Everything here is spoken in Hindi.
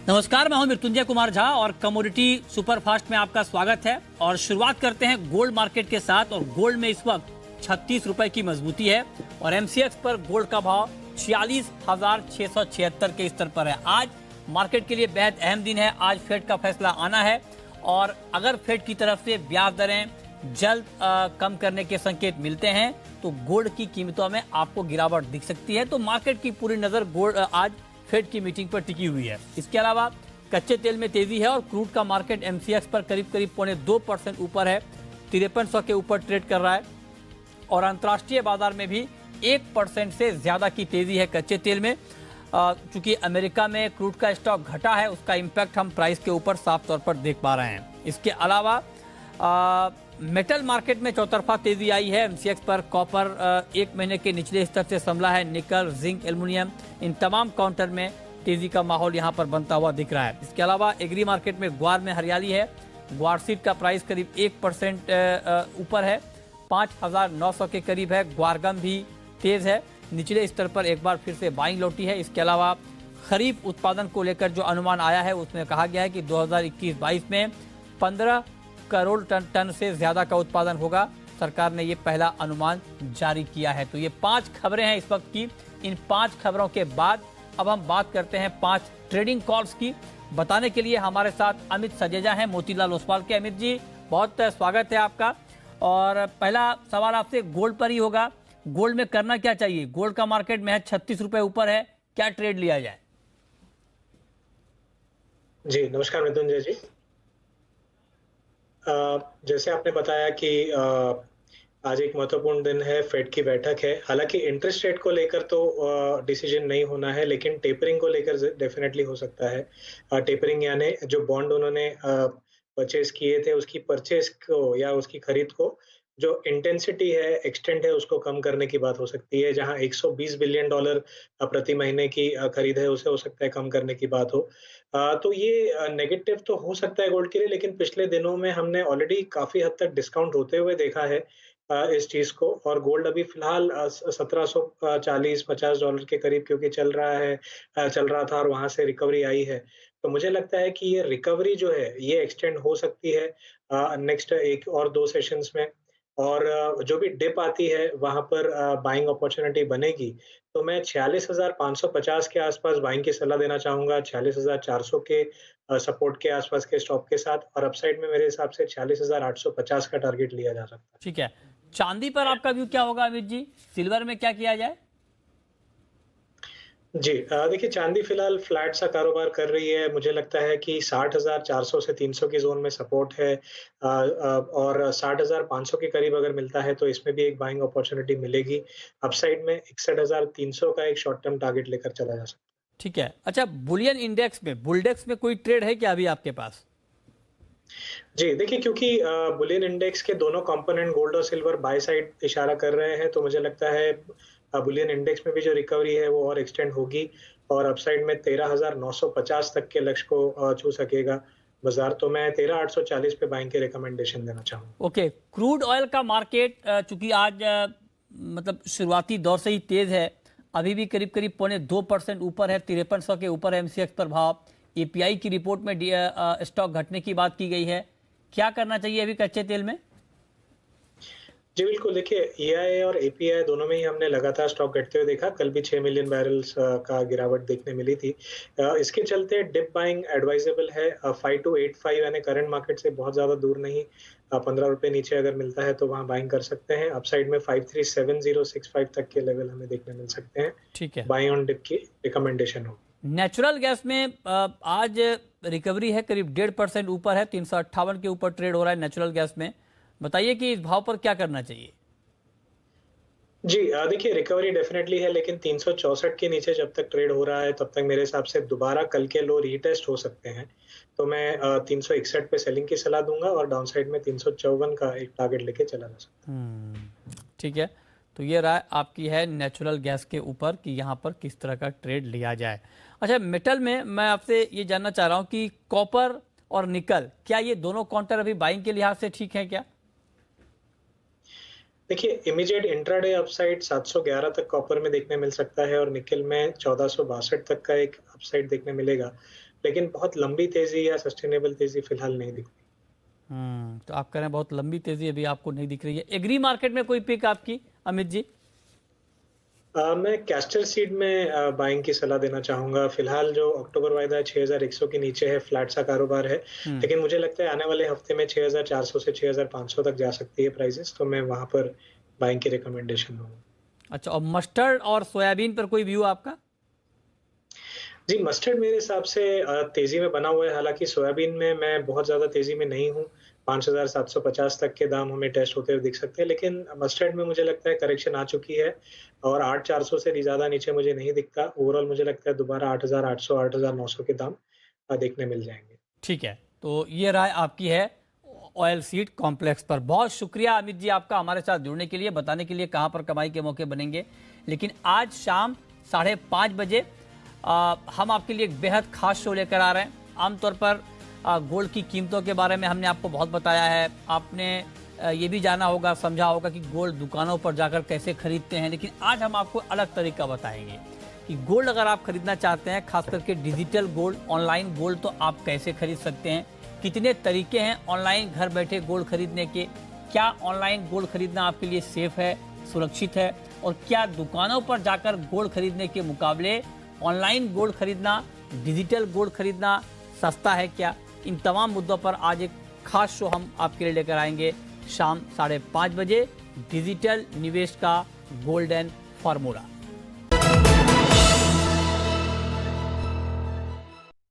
नमस्कार, मैं हूं मृत्युंजय कुमार झा और कमोडिटी सुपरफास्ट में आपका स्वागत है। और शुरुआत करते हैं गोल्ड मार्केट के साथ। और गोल्ड में इस वक्त 36 रुपए की मजबूती है और एमसीएक्स पर गोल्ड का भाव 46,676 के स्तर पर है। आज मार्केट के लिए बेहद अहम दिन है। आज फेड का फैसला आना है और अगर फेड की तरफ से ब्याज दरें जल्द कम करने के संकेत मिलते हैं तो गोल्ड की कीमतों में आपको गिरावट दिख सकती है। तो मार्केट की पूरी नजर गोल्ड आज फेड की मीटिंग पर टिकी हुई है। इसके अलावा कच्चे तेल में तेजी है और क्रूड का मार्केट एमसीएक्स पर करीब 2.25% ऊपर है, 5300 के ऊपर ट्रेड कर रहा है। और अंतर्राष्ट्रीय बाजार में भी 1% से ज्यादा की तेजी है कच्चे तेल में। चूंकि अमेरिका में क्रूड का स्टॉक घटा है, उसका इंपैक्ट हम प्राइस के ऊपर साफ तौर पर देख पा रहे हैं। इसके अलावा मेटल मार्केट में चौतरफा तेजी आई है। एमसीएक्स पर कॉपर 1 महीने के निचले स्तर से संभला है। निकल, जिंक, एल्युमिनियम, इन तमाम काउंटर में तेजी का माहौल यहां पर बनता हुआ दिख रहा है। इसके अलावा एग्री मार्केट में ग्वार में हरियाली है। ग्वार सीड का प्राइस करीब 1% ऊपर है, 5,900 के करीब है। ग्वारगम भी तेज है, निचले स्तर पर एक बार फिर से बाइंग लौटी है। इसके अलावा खरीफ उत्पादन को लेकर जो अनुमान आया है उसमें कहा गया है कि 2021-22 में 15 करोड़ टन से ज्यादा का उत्पादन होगा। सरकार ने ये पहला अनुमान जारी किया है। तो ये 5 खबरें हैं इस वक्त की। इन 5 खबरों के बाद अब हम बात करते हैं 5 ट्रेडिंग कॉल्स की। बताने के लिए हमारे साथ अमित सजेजा हैं मोतीलाल ओसवाल के। अमित जी, बहुत स्वागत है आपका। और पहला सवाल आपसे गोल्ड पर ही होगा। गोल्ड में करना क्या चाहिए? गोल्ड का मार्केट महज 36 रुपए ऊपर है, क्या ट्रेड लिया जाए? जी नमस्कार मृत्युंजय जी। जैसे आपने बताया कि आज एक महत्वपूर्ण दिन है, फेड की बैठक है। हालांकि इंटरेस्ट रेट को लेकर तो डिसीजन नहीं होना है, लेकिन टेपरिंग को लेकर डेफिनेटली हो सकता है। टेपरिंग यानी जो बॉन्ड उन्होंने परचेज किए थे उसकी परचेज को या उसकी खरीद को जो इंटेंसिटी है, एक्सटेंट है, उसको कम करने की बात हो सकती है। जहां $120 बिलियन प्रति महीने की खरीद है, उसे हो सकता है कम करने की बात हो। तो ये नेगेटिव तो हो सकता है गोल्ड के लिए, लेकिन पिछले दिनों में हमने ऑलरेडी काफी हद तक डिस्काउंट होते हुए देखा है इस चीज को। और गोल्ड अभी फिलहाल $1740-50 के करीब क्योंकि चल रहा था और वहां से रिकवरी आई है। तो मुझे लगता है कि ये रिकवरी जो है ये एक्सटेंड हो सकती है नेक्स्ट 1 और 2 सेशंस में। और जो भी डिप आती है वहां पर बाइंग अपॉर्चुनिटी बनेगी। तो मैं 46,550 के आसपास बाइंग की सलाह देना चाहूंगा, 46,400 के सपोर्ट के आसपास के स्टॉप के साथ। और अपसाइड में मेरे हिसाब से 46,850 का टारगेट लिया जा सकता है। ठीक है। चांदी पर आपका व्यू क्या होगा अमित जी? सिल्वर में क्या किया जाए? जी देखिए, चांदी फिलहाल फ्लैट सा कारोबार कर रही है। मुझे लगता है कि 60,400 से 300 की जोन में सपोर्ट है और 60,500 के करीब अगर मिलता है तो इसमें भी एक बाइंग अपॉर्चुनिटी मिलेगी। अपसाइड में 61,300 का एक शॉर्ट टर्म टारगेट लेकर चला जा सकता है। ठीक है। अच्छा, बुलियन इंडेक्स में, बुलडेक्स में कोई ट्रेड है क्या अभी आपके पास? जी देखिए, क्योंकि बुलियन इंडेक्स के दोनों कंपोनेंट गोल्ड और सिल्वर बाय साइड इशारा कर रहे हैं, तो मुझे लगता है बुलियन इंडेक्स में भी जो रिकवरी है वो और एक्सटेंड होगी और अपसाइड में 13,950 तक के लक्ष्य को छू सकेगा बाजार। तो मैं 13,840 पे बाइंग के रिकमेंडेशन देना चाहूंगा। ओके। क्रूड ऑयल का मार्केट चूंकि आज मतलब शुरुआती दौर से ही तेज है, अभी भी करीब 2.25% ऊपर है, 5300 के ऊपर है एमसीएक्स पर भाव। एपीआई की रिपोर्ट में स्टॉक घटने की बात की गई है। क्या करना चाहिए अभी कच्चे तेल में? जी बिल्कुल, देखिए एआई और एपीआई दोनों में ही हमने लगातार स्टॉक घटते हुए देखा। कल भी 6 मिलियन बैरल्स का गिरावट देखने मिली थी। इसके चलते डिप बाइंग एडवाइजेबल है। 5285 यानी करंट मार्केट से बहुत ज्यादा दूर नहीं, 15 रुपए नीचे अगर मिलता है तो वहां बाइंग कर सकते हैं। अपसाइड में 537065 तक के लेवल हमें देखने मिल सकते हैं। ठीक है। बाइंग ऑन डिप की रिकमेंडेशन हो। नेचुरल गैस में आज रिकवरी है, करीब 1.5% ऊपर है, 358 के ऊपर ट्रेड हो रहा है नेचुरल गैस में। बताइए कि इस भाव पर क्या करना चाहिए? जी देखिए, रिकवरी डेफिनेटली है, लेकिन 364 के नीचे जब तक ट्रेड हो रहा है तब तक मेरे हिसाब से दोबारा कल के लो रीटेस्ट हो सकते हैं। तो मैं 361 पे सेलिंग की सलाह दूंगा और डाउन साइड में 354 का एक टारगेट लेके चला जा सकता है। ठीक है। तो ये राय आपकी है नेचुरल गैस के ऊपर कि यहाँ पर किस तरह का ट्रेड लिया जाए। अच्छा, मेटल में मैं आपसे ये जानना चाह रहा हूँ कि कॉपर और निकल, क्या ये दोनों काउंटर अभी बाइंग के लिहाज से ठीक है क्या? देखिए, इमीडिएट इंट्राडे अपसाइड 711 तक कॉपर में देखने मिल सकता है और निकेल में 1462 तक का एक अपसाइड देखने मिलेगा। लेकिन बहुत लंबी तेजी या सस्टेनेबल तेजी फिलहाल नहीं दिखती। तो आप कह रहे हैं बहुत लंबी तेजी अभी आपको नहीं दिख रही है। एग्री मार्केट में कोई पिक आपकी अमित जी? मैं कैस्टर सीड में बाइंग की सलाह देना चाहूंगा। फिलहाल जो अक्टूबर वायदा 6100 के नीचे है, फ्लैट सा कारोबार है, लेकिन मुझे लगता है आने वाले हफ्ते में 6400 से 6500 तक जा सकती है प्राइसेस, तो मैं वहां पर बाइंग की रिकमेंडेशन दूंगा। अच्छा, और मस्टर्ड और सोयाबीन पर कोई व्यू आपका? जी, मस्टर्ड मेरे हिसाब से तेजी में बना हुआ है। हालांकि सोयाबीन में मैं बहुत ज्यादा तेजी में नहीं हूँ। 5750 तक के दाम हमें टेस्ट होते हुए दिख सकते हैं, लेकिन मस्टर्ड में मुझे लगता है करेक्शन आ चुकी है और 8400 से ज्यादा नीचे मुझे नहीं दिखता। ओवरऑल मुझे लगता है दोबारा 8800 8900 के दाम देखने मिल जाएंगे। ठीक है, तो ये राय आपकी है ऑयल सीड कॉम्प्लेक्स पर। बहुत शुक्रिया अमित जी आपका हमारे साथ जुड़ने के लिए, बताने के लिए कहाँ पर कमाई के मौके बनेंगे। लेकिन आज शाम 5:30 बजे हम आपके लिए एक बेहद खास शो लेकर आ रहे हैं। आमतौर पर गोल्ड की कीमतों के बारे में हमने आपको बहुत बताया है, आपने ये भी जाना होगा, समझा होगा कि गोल्ड दुकानों पर जाकर कैसे खरीदते हैं। लेकिन आज हम आपको अलग तरीका बताएंगे कि गोल्ड अगर आप खरीदना चाहते हैं, खास करके डिजिटल गोल्ड, ऑनलाइन गोल्ड, तो आप कैसे खरीद सकते हैं, कितने तरीके हैं ऑनलाइन घर बैठे गोल्ड खरीदने के, क्या ऑनलाइन गोल्ड खरीदना आपके लिए सेफ है, सुरक्षित है, और क्या दुकानों पर जाकर गोल्ड खरीदने के मुकाबले ऑनलाइन गोल्ड खरीदना, डिजिटल गोल्ड खरीदना सस्ता है क्या। इन तमाम मुद्दों पर आज एक खास शो हम आपके लिए लेकर आएंगे शाम 5:30 बजे, डिजिटल निवेश का गोल्डन फॉर्मूला।